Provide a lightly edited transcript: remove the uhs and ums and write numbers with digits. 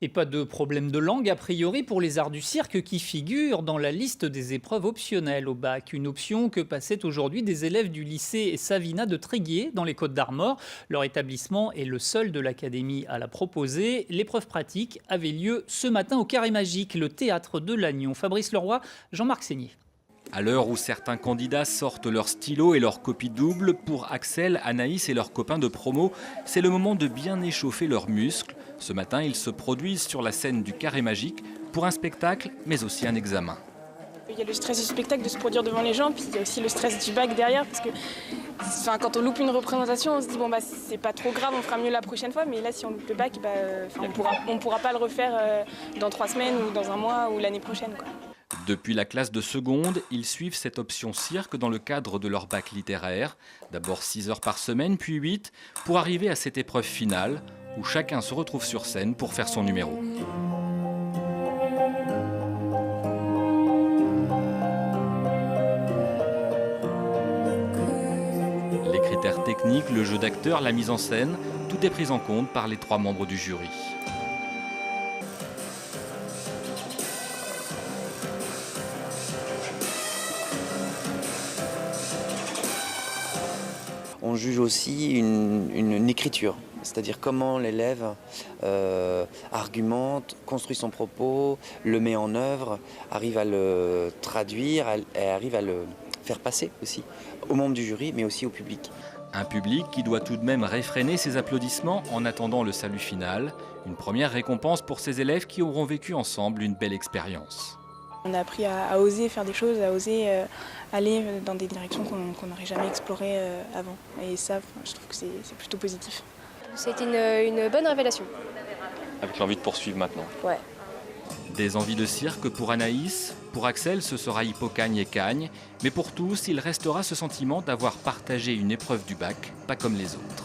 Et pas de problème de langue a priori pour les arts du cirque qui figurent dans la liste des épreuves optionnelles au bac. Une option que passaient aujourd'hui des élèves du lycée Savina de Tréguier dans les Côtes-d'Armor. Leur établissement est le seul de l'académie à la proposer. L'épreuve pratique avait lieu ce matin au Carré Magique, le théâtre de Lannion. Fabrice Leroy, Jean-Marc Seigné. À l'heure où certains candidats sortent leur stylo et leur copie double, pour Axel, Anaïs et leurs copains de promo, c'est le moment de bien échauffer leurs muscles. Ce matin, ils se produisent sur la scène du Carré Magique pour un spectacle, mais aussi un examen. Il y a le stress du spectacle, de se produire devant les gens, puis il y a aussi le stress du bac derrière, parce que quand on loupe une représentation, on se dit bon bah c'est pas trop grave, on fera mieux la prochaine fois, mais là si on loupe le bac, on pourra pas le refaire dans 3 semaines ou dans un mois ou l'année prochaine, quoi. Depuis la classe de seconde, ils suivent cette option cirque dans le cadre de leur bac littéraire. D'abord 6 heures par semaine, puis 8, pour arriver à cette épreuve finale où chacun se retrouve sur scène pour faire son numéro. Les critères techniques, le jeu d'acteur, la mise en scène, tout est pris en compte par les 3 membres du jury. On juge aussi une écriture, c'est-à-dire comment l'élève argumente, construit son propos, le met en œuvre, arrive à le traduire et arrive à le faire passer aussi aux membres du jury, mais aussi au public. Un public qui doit tout de même réfréner ses applaudissements en attendant le salut final. Une première récompense pour ces élèves qui auront vécu ensemble une belle expérience. On a appris à oser faire des choses, à oser aller dans des directions qu'on n'aurait jamais explorées avant. Et ça, je trouve que c'est plutôt positif. C'était une bonne révélation. Avec l'envie de poursuivre maintenant. Ouais. Des envies de cirque pour Anaïs, pour Axel ce sera Hippocagne et Cagne, mais pour tous il restera ce sentiment d'avoir partagé une épreuve du bac, pas comme les autres.